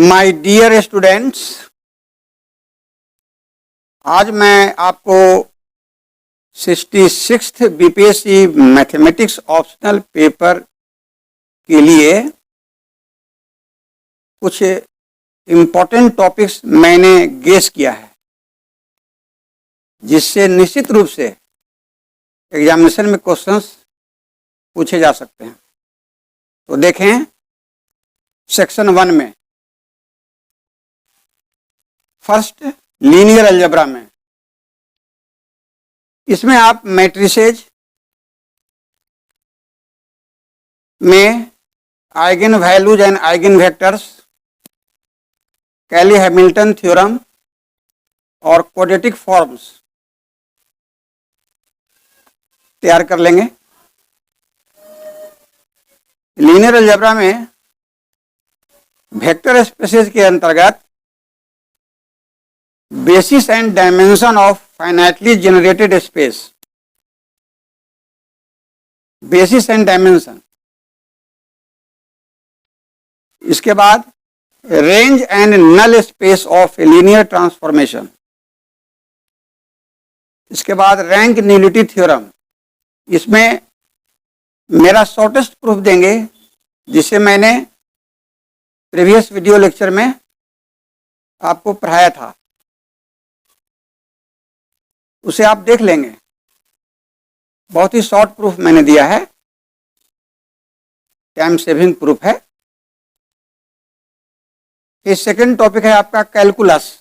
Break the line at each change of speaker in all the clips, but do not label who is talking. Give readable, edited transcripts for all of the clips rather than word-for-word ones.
My dear students, आज मैं आपको 66th BPSC mathematics optional paper के लिए कुछ इम्पोर्टेंट टॉपिक्स मैंने गेस किया है, जिससे निश्चित रूप से एग्जामिनेशन में क्वेश्चंस पूछे जा सकते हैं। तो देखें, सेक्शन 1 में फर्स्ट लीनियर अलजेब्रा में, इसमें आप मैट्रिसेज में eigen values and eigen vectors, Cayley Hamilton theorem और क्वाड्रेटिक फॉर्म्स तैयार कर लेंगे। लीनियर अलजेब्रा में वेक्टर स्पेसेस के अंतर्गत basis and dimension of finitely generated space, basis and dimension, इसके बाद range and null space of linear transformation, इसके बाद रैंक न्यूलिटी थ्योरम। इसमें मेरा शॉर्टेस्ट प्रूफ देंगे, जिसे मैंने प्रीवियस वीडियो लेक्चर में आपको पढ़ाया था, उसे आप देख लेंगे। बहुत ही शॉर्ट प्रूफ मैंने दिया है, टाइम सेविंग प्रूफ है। फिर सेकंड टॉपिक है आपका कैलकुलस।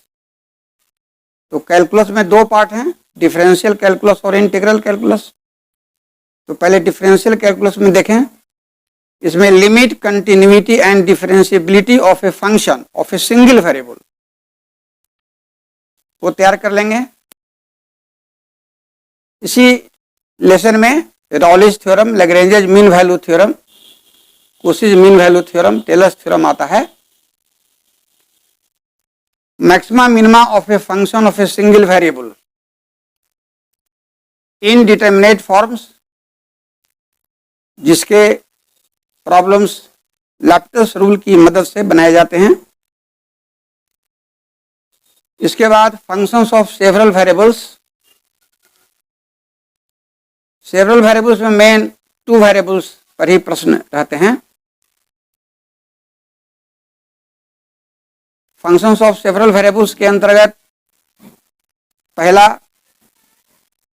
तो कैलकुलस में दो पार्ट हैं, डिफरेंशियल कैलकुलस और इंटीग्रल कैलकुलस। तो पहले डिफरेंशियल कैलकुलस में देखें, इसमें limit, continuity and differentiability of a function of a single variable वो तैयार कर लेंगे। इसी लेसन में Rolle's theorem, Lagrange mean value theorem, Cauchy's mean value theorem, Taylor's theorem आता है। Maxima minima of a function of a single variable, indeterminate forms, जिसके problems Laplace rule की मदद से बनाए जाते हैं। इसके बाद functions of several variables, several variables में मेन 2 वेरिएबल्स पर ही प्रश्न रहते हैं। फंक्शंस ऑफ सेवरल वेरिएबल्स के अंतर्गत पहला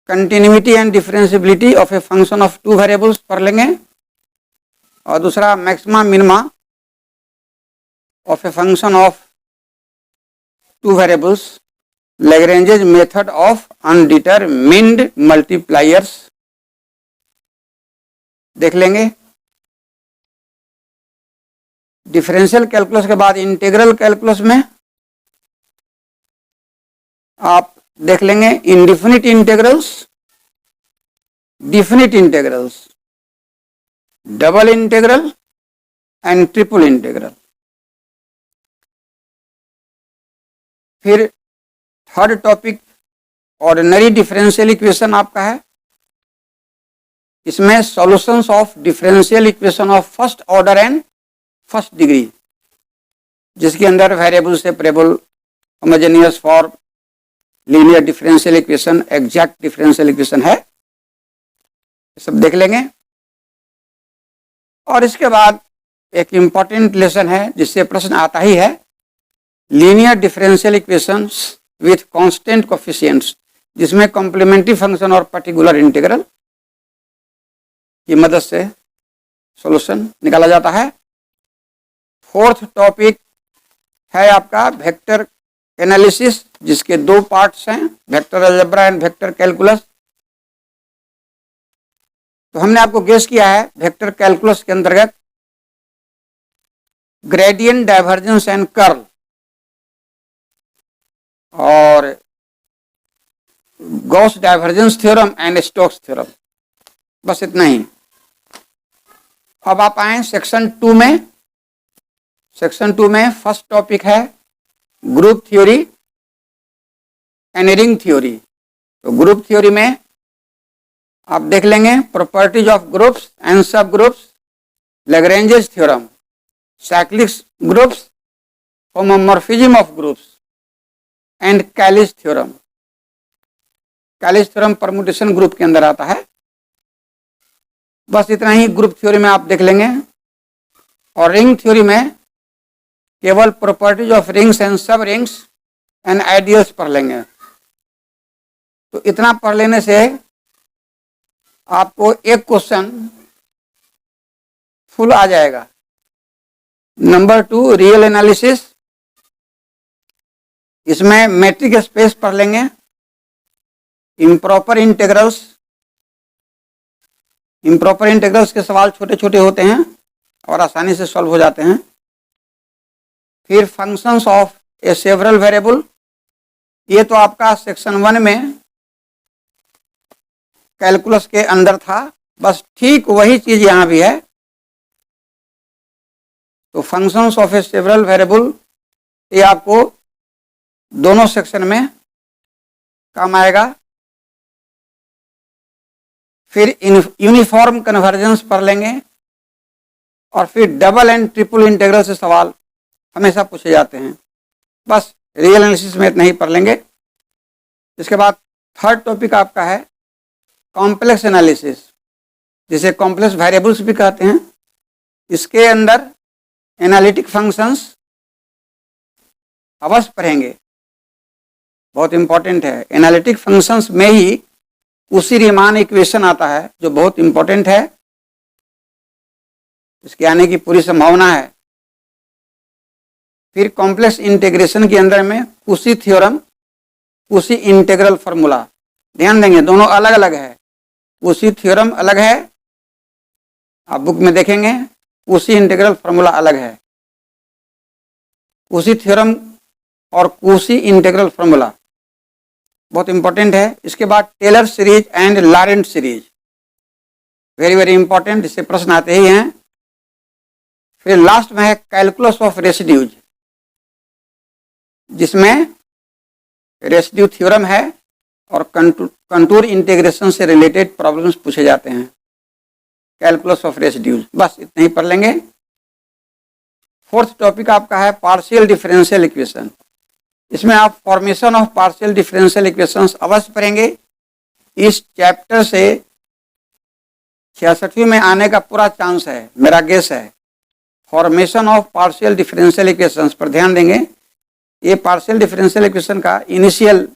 continuity and differentiability of a function of 2 variables पढ़ लेंगे, और दूसरा maxima minima of a function of 2 variables, Lagrange's method of undetermined multipliers देख लेंगे। डिफरेंशियल कैलकुलस के बाद इंटीग्रल कैलकुलस में आप देख लेंगे indefinite integrals, definite integrals, double integral and triple integral. फिर third topic ordinary differential equation आपका है। इसमें solutions of differential equation of first order and first degree, जिसके अंदर variable separable, homogeneous form, linear differential equation, exact differential equation है, सब देख लेंगे। और इसके बाद एक इम्पॉर्टेंट लेसन है, जिससे प्रश्न आता ही है, linear differential equations with constant coefficients, जिसमें कॉम्प्लीमेंट्री फंक्शन और पर्टिकुलर इंटीग्रल की मदद से सॉल्यूशन निकाला जाता है। फोर्थ टॉपिक है आपका वेक्टर एनालिसिस, जिसके 2 पार्ट्स हैं, vector algebra and vector calculus. तो हमने आपको गेस किया है वेक्टर कैलकुलस के अंतर्गत ग्रेडियंट, डाइवर्जेंस एंड कर्ल और Gauss divergence theorem and Stokes theorem, बस इतना ही। अब आप आए सेक्शन 2 में। सेक्शन 2 में फर्स्ट टॉपिक है group theory and ring theory. तो ग्रुप थ्योरी में आप देख लेंगे प्रॉपर्टीज ऑफ ग्रुप्स एंड सब groups, Lagrange's theorem, cyclic groups, homomorphism of groups and Kallis theorem. Kallis theorem permutation group के अंदर आता है। बस इतना ही ग्रुप थ्योरी में आप देख लेंगे। और रिंग थ्योरी में केवल प्रॉपर्टीज ऑफ रिंग्स एंड सब रिंग्स एंड आइडियल्स पढ़ लेंगे। तो इतना पढ़ लेने से आपको एक क्वेश्चन फुल आ जाएगा। नंबर 2 रियल एनालिसिस, इसमें मैट्रिक स्पेस पढ़ लेंगे, इम्प्रॉपर इंटीग्रल्स, इम्प्रॉपर इंटीग्रल्स के सवाल छोटे छोटे होते हैं और आसानी से सॉल्व हो जाते हैं। फिर functions of A several variable, ये तो आपका सेक्शन 1 में कैलकुलस के अंदर था, बस ठीक वही चीज यहां भी है। तो functions of A several variable ये आपको दोनों सेक्शन में काम आएगा। फिर यूनिफॉर्म कन्वर्जेंस पढ़ लेंगे और फिर डबल एंड ट्रिपल इंटीग्रल से सवाल हमेशा पूछे जाते हैं। बस रियल एनालिसिस में इतना ही पढ़ लेंगे। इसके बाद थर्ड टॉपिक आपका है कॉम्प्लेक्स एनालिसिस, जिसे कॉम्प्लेक्स वेरिएबल्स भी कहते हैं। इसके अंदर एनालिटिक फंक्शंस अवश्य पढ़ेंगे, बहुत इंपॉर्टेंट है। एनालिटिक फंक्शंस में ही उसी रीमान इक्वेशन आता है जो बहुत इंपॉर्टेंट है, इसके आने की पूरी संभावना है। फिर कॉम्प्लेक्स इंटीग्रेशन के अंदर में उसी थ्योरम, उसी इंटीग्रल फार्मूला, ध्यान देंगे दोनों अलग अलग है। उसी थ्योरम अलग है, आप बुक में देखेंगे, उसी इंटीग्रल फार्मूला अलग है। उसी थ्योरम और उसी इंटीग्रल फार्मूला बहुत इंपॉर्टेंट है। इसके बाद Taylor series and Laurent series, very very important, इससे प्रश्न आते ही हैं। फिर लास्ट में है कैलकुलस ऑफ रेसिड्यूज, जिसमें रेसिड्यू थ्योरम है और कंटूर इंटीग्रेशन से रिलेटेड प्रॉब्लम्स पूछे जाते हैं। कैलकुलस ऑफ रेसिड्यूज, बस इतना ही पढ़ लेंगे। फोर्थ टॉपिक आपका है पार्शियल डिफरेंशियल इक्वेशन। इसमें आप formation of partial differential equations अवश्य पढ़ेंगे। इस चैप्टर से 66वीं में आने का पूरा चांस है, मेरा गेस है। Formation of partial differential equations पर ध्यान देंगे। ये पार्शियल डिफरेंशियल इक्वेशन का इनिशियल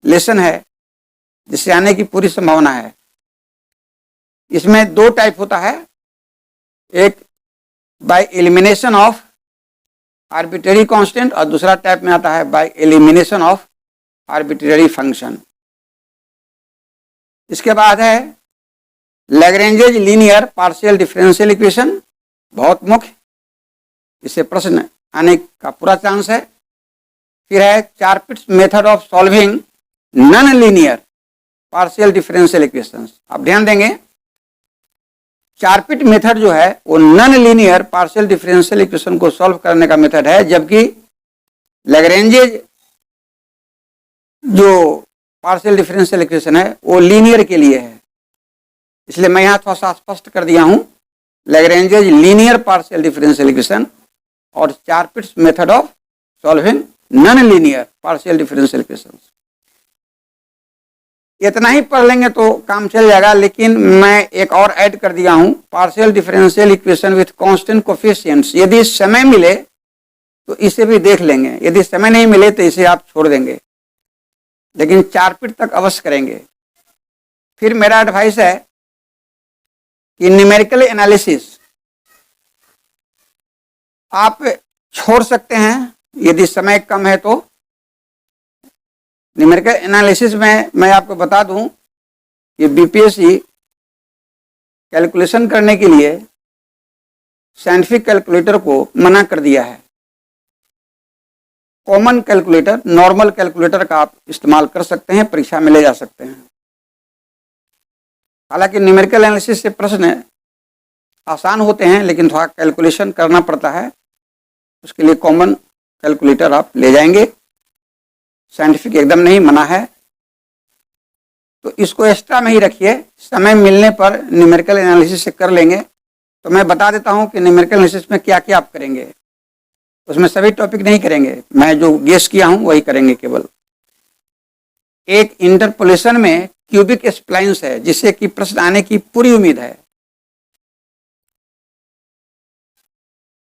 लेसन है, जिससे आने की पूरी संभावना है। इसमें 2 टाइप होता है, एक by elimination of arbitrary constant और दूसरा टाइप में आता है by elimination of arbitrary function. इसके बाद है लैग्रेंजेज लीनियर पार्शियल डिफरेंशियल इक्वेशन, बहुत मुख्य, इससे प्रश्न आने का पूरा चांस है। फिर है Charpit's method of solving non linear partial differential equations. आप ध्यान देंगे चारपिट मेथड जो है वो non linear partial differential equation को सॉल्व करने का मेथड है, जबकि लैग्रेंजेज जो पार्शियल डिफरेंशियल इक्वेशन है वो लीनियर के लिए है। इसलिए मैं यहाँ थोड़ा सा स्पष्ट कर दिया हूँ, Lagrange's linear partial differential equation और Charpit's method of solving non linear partial differential equation. इतना ही पढ़ लेंगे तो काम चल जाएगा, लेकिन मैं एक और ऐड कर दिया हूं, partial differential equation with constant coefficients. यदि समय मिले तो इसे भी देख लेंगे, यदि समय नहीं मिले तो इसे आप छोड़ देंगे, लेकिन चारपिट तक अवश्य करेंगे। फिर मेरा एडवाइस है कि न्यूमेरिकल एनालिसिस आप छोड़ सकते हैं यदि समय कम है तो। न्यूमेरिकल एनालिसिस में मैं आपको बता दूं कि बीपीएससी कैलकुलेशन करने के लिए साइंटिफिक कैलकुलेटर को मना कर दिया है। कॉमन कैलकुलेटर, नॉर्मल कैलकुलेटर का आप इस्तेमाल कर सकते हैं, परीक्षा में ले जा सकते हैं। हालांकि न्यूमेरिकल एनालिसिस से प्रश्न आसान होते हैं, लेकिन थोड़ा कैलकुलेशन करना पड़ता है, उसके लिए कॉमन कैलकुलेटर आप ले जाएंगे। साइंटिफिक एकदम नहीं मना है। तो इसको एक्स्ट्रा में ही रखिए, समय मिलने पर न्यूमेरिकल एनालिसिस से कर लेंगे। तो मैं बता देता हूं कि न्यूमेरिकल एनालिसिस में क्या क्या आप करेंगे। उसमें सभी टॉपिक नहीं करेंगे, मैं जो गेस किया हूं वही करेंगे केवल। एक इंटरपोलेशन में क्यूबिक स्प्लाइंस है जिससे कि प्रश्न आने की पूरी उम्मीद है।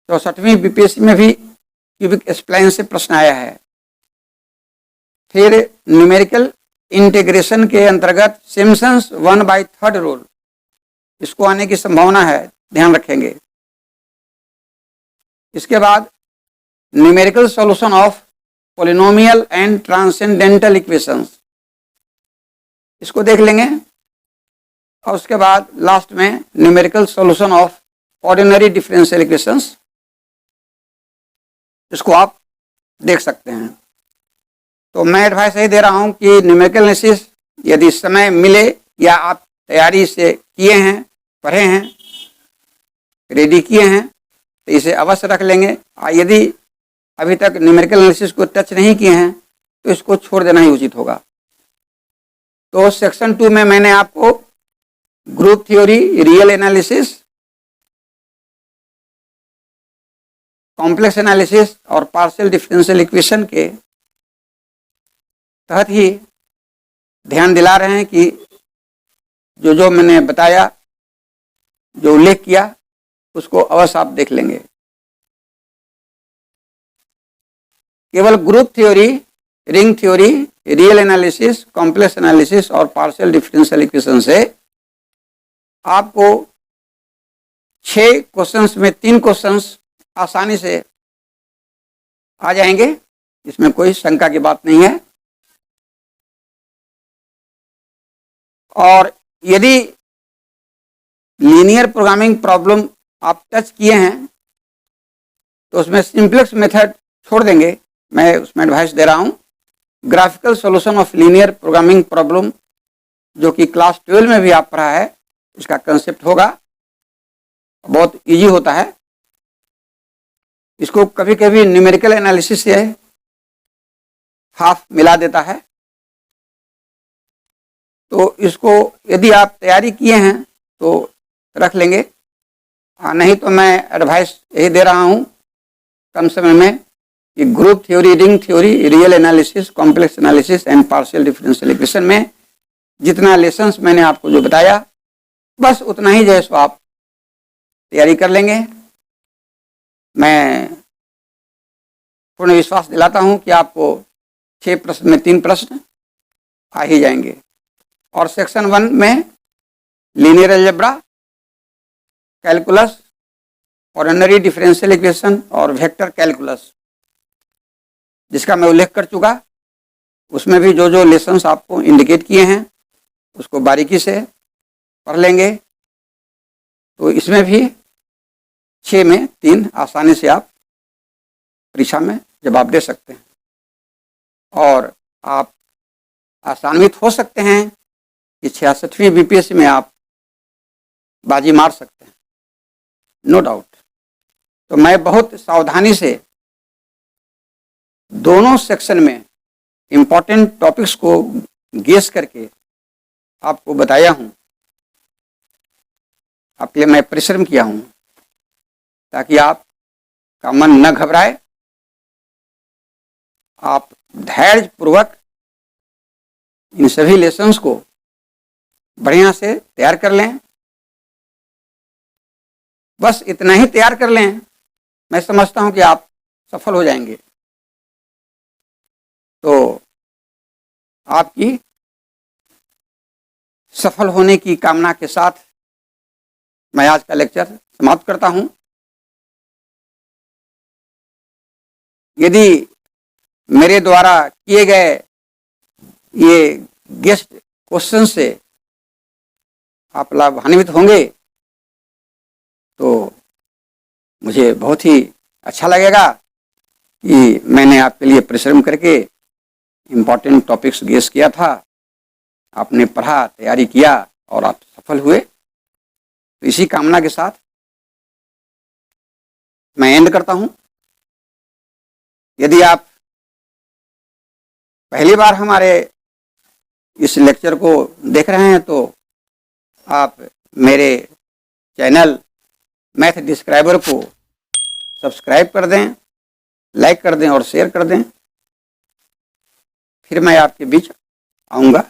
64वीं बीपीएससी में भी क्यूबिक स्प्लाइंस से प्रश्न आया है। फिर न्यूमेरिकल इंटीग्रेशन के अंतर्गत सिम्पसन्स 1/3 रूल, इसको आने की संभावना है, ध्यान रखेंगे। इसके बाद numerical solution of polynomial and transcendental equations, इसको देख लेंगे। और उसके बाद लास्ट में numerical solution of ordinary differential equations, इसको आप देख सकते हैं। तो मैं एडवाइस यही दे रहा हूं कि न्यूमेरिकल एनालिसिस यदि समय मिले या आप तैयारी से किए हैं, पढ़े हैं, रेडी किए हैं, तो इसे अवश्य रख लेंगे। और यदि अभी तक न्यूमेरिकल एनालिसिस को टच नहीं किए हैं तो इसको छोड़ देना ही उचित होगा। तो सेक्शन 2 में मैंने आपको group theory, real analysis, complex analysis और पार्शियल डिफरेंशियल इक्वेशन के तहत ही ध्यान दिला रहे हैं कि जो जो मैंने बताया, जो उल्लेख किया, उसको अवश्य आप देख लेंगे। केवल group theory, ring theory, real analysis, complex analysis और पार्शियल डिफरेंशियल इक्वेशन से आपको 6 क्वेश्चंस में 3 क्वेश्चंस आसानी से आ जाएंगे, इसमें कोई शंका की बात नहीं है। और यदि लीनियर प्रोग्रामिंग प्रॉब्लम आप टच किए हैं तो उसमें सिंपलेक्स मेथड छोड़ देंगे, मैं उसमें एडवाइस दे रहा हूं। Graphical solution of linear programming problem, जो कि क्लास 12 में भी आप पढ़ा है, इसका कंसेप्ट होगा, बहुत इजी होता है। इसको कभी कभी न्यूमेरिकल एनालिसिस से हाफ मिला देता है। तो इसको यदि आप तैयारी किए हैं तो रख लेंगे, नहीं तो मैं एडवाइस यही दे रहा हूं कम समय में कि group theory, ring theory, real analysis, complex analysis and partial differential equation में जितना लेसन्स मैंने आपको जो बताया, बस उतना ही जो है सो आप तैयारी कर लेंगे। मैं पूर्ण विश्वास दिलाता हूं कि आपको 6 प्रश्न में 3 प्रश्न आ ही जाएंगे। और सेक्शन 1 में linear algebra, calculus, ordinary differential equation और वेक्टर कैलकुलस, जिसका मैं उल्लेख कर चुका, उसमें भी जो जो लेसन्स आपको इंडिकेट किए हैं उसको बारीकी से पढ़ लेंगे। तो इसमें भी 6 में 3 आसानी से आप परीक्षा में जवाब दे सकते हैं और आप आसान्वित हो सकते हैं कि 66वीं बीपीएससी में आप बाजी मार सकते हैं, नो डाउट। तो मैं बहुत सावधानी से दोनों सेक्शन में इम्पोर्टेंट टॉपिक्स को गेस करके आपको बताया हूं, आपके लिए मैं परिश्रम किया हूं, ताकि आपका मन न घबराए, आप धैर्य पूर्वक इन सभी लेसन्स को बढ़िया से तैयार कर लें। बस इतना ही तैयार कर लें, मैं समझता हूं कि आप सफल हो जाएंगे। तो आपकी सफल होने की कामना के साथ मैं आज का लेक्चर समाप्त करता हूं। यदि मेरे द्वारा किए गए ये गेस्ट क्वेश्चन से आप लाभान्वित होंगे तो मुझे बहुत ही अच्छा लगेगा कि मैंने आपके लिए परिश्रम करके इम्पोर्टेंट टॉपिक्स गेस किया था, आपने पढ़ा, तैयारी किया और आप सफल हुए। तो इसी कामना के साथ मैं एंड करता हूं। यदि आप पहली बार हमारे इस लेक्चर को देख रहे हैं तो आप मेरे चैनल मैथ डिस्क्राइबर को सब्सक्राइब कर दें, लाइक कर दें और शेयर कर दें। फिर मैं आपके बीच आऊँगा।